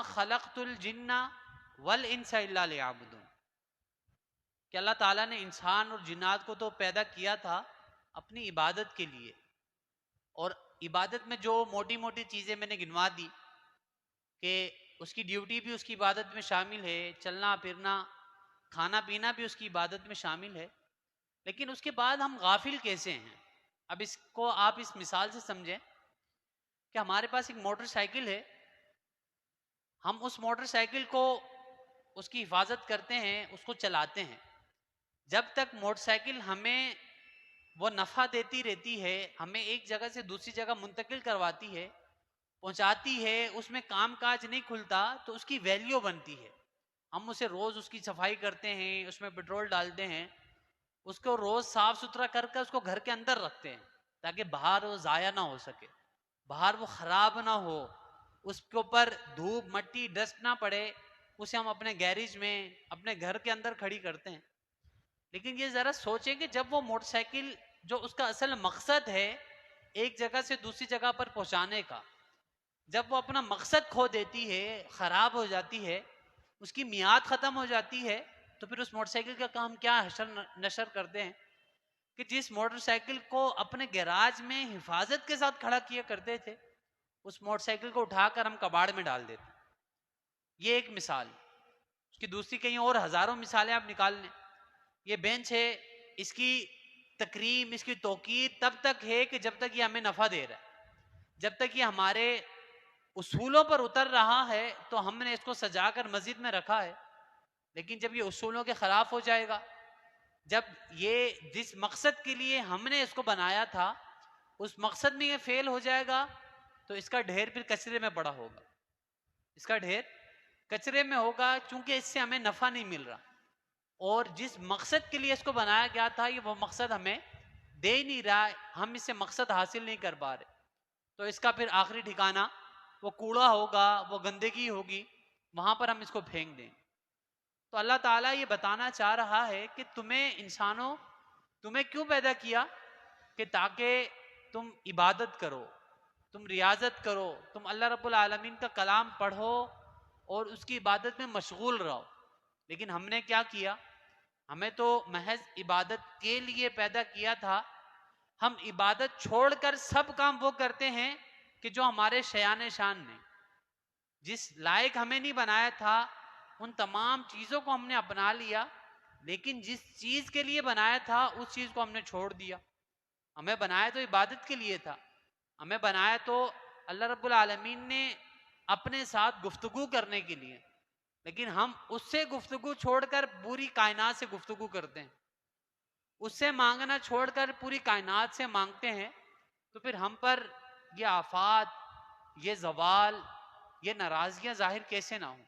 خلقت الجن والانس الا لیعبدون، کہ اللہ تعالیٰ نے انسان اور جنات کو تو پیدا کیا تھا اپنی عبادت کے لیے، اور عبادت میں جو موٹی موٹی چیزیں میں نے گنوا دی کہ اس کی ڈیوٹی بھی اس کی عبادت میں شامل ہے، چلنا پھرنا کھانا پینا بھی اس کی عبادت میں شامل ہے، لیکن اس کے بعد ہم غافل کیسے ہیں؟ اب اس کو آپ اس مثال سے سمجھیں کہ ہمارے پاس ایک موٹر سائیکل ہے، ہم اس موٹر سائیکل کو اس کی حفاظت کرتے ہیں، اس کو چلاتے ہیں، جب تک موٹر سائیکل ہمیں وہ نفع دیتی رہتی ہے، ہمیں ایک جگہ سے دوسری جگہ منتقل کرواتی ہے، پہنچاتی ہے، اس میں کام کاج نہیں کھلتا تو اس کی ویلیو بنتی ہے، ہم اسے روز اس کی صفائی کرتے ہیں، اس میں پیٹرول ڈالتے ہیں، اس کو روز صاف ستھرا کر کے اس کو گھر کے اندر رکھتے ہیں تاکہ باہر وہ ضائع نہ ہو سکے، باہر وہ خراب نہ ہو، اس کے اوپر دھوپ مٹی ڈسٹ نہ پڑے، اسے ہم اپنے گیریج میں اپنے گھر کے اندر کھڑی کرتے ہیں۔ لیکن یہ ذرا سوچیں کہ جب وہ موٹر سائیکل جو اس کا اصل مقصد ہے ایک جگہ سے دوسری جگہ پر پہنچانے کا، جب وہ اپنا مقصد کھو دیتی ہے، خراب ہو جاتی ہے، اس کی میعاد ختم ہو جاتی ہے، تو پھر اس موٹر سائیکل کا کام کیا حشر نشر کرتے ہیں کہ جس موٹر سائیکل کو اپنے گیراج میں حفاظت کے ساتھ کھڑا کیا کرتے تھے، اس موٹر سائیکل کو اٹھا کر ہم کباڑ میں ڈال دیتے۔ یہ ایک مثال، اس کی دوسری کہیں اور ہزاروں مثالیں آپ نکال لیں۔ یہ بینچ ہے، اس کی تکریم، اس کی توقیر تب تک ہے کہ جب تک یہ ہمیں نفع دے رہا ہے، جب تک یہ ہمارے اصولوں پر اتر رہا ہے تو ہم نے اس کو سجا کر مسجد میں رکھا ہے، لیکن جب یہ اصولوں کے خلاف ہو جائے گا، جب یہ جس مقصد کے لیے ہم نے اس کو بنایا تھا اس مقصد میں یہ فیل ہو جائے گا، تو اس کا ڈھیر پھر کچرے میں پڑا ہوگا، اس کا ڈھیر کچرے میں ہوگا، چونکہ اس سے ہمیں نفع نہیں مل رہا، اور جس مقصد کے لیے اس کو بنایا گیا تھا یہ وہ مقصد ہمیں دے ہی نہیں رہا، ہم اس سے مقصد حاصل نہیں کر پا رہے، تو اس کا پھر آخری ٹھکانہ وہ کوڑا ہوگا، وہ گندگی ہوگی، وہاں پر ہم اس کو پھینک دیں۔ تو اللہ تعالیٰ یہ بتانا چاہ رہا ہے کہ تمہیں انسانوں، تمہیں کیوں پیدا کیا؟ کہ تاکہ تم عبادت کرو، تم ریاضت کرو، تم اللہ رب العالمین کا کلام پڑھو اور اس کی عبادت میں مشغول رہو۔ لیکن ہم نے کیا کیا؟ ہمیں تو محض عبادت کے لیے پیدا کیا تھا، ہم عبادت چھوڑ کر سب کام وہ کرتے ہیں کہ جو ہمارے شیان شان نے، جس لائق ہمیں نہیں بنایا تھا ان تمام چیزوں کو ہم نے اپنا لیا، لیکن جس چیز کے لیے بنایا تھا اس چیز کو ہم نے چھوڑ دیا۔ ہمیں بنایا تو عبادت کے لیے تھا، ہمیں بنایا تو اللہ رب العالمین نے اپنے ساتھ گفتگو کرنے کے لیے، لیکن ہم اس سے گفتگو چھوڑ کر پوری کائنات سے گفتگو کرتے ہیں، اس سے مانگنا چھوڑ کر پوری کائنات سے مانگتے ہیں، تو پھر ہم پر یہ آفات، یہ زوال، یہ ناراضگیاں ظاہر کیسے نہ ہوں؟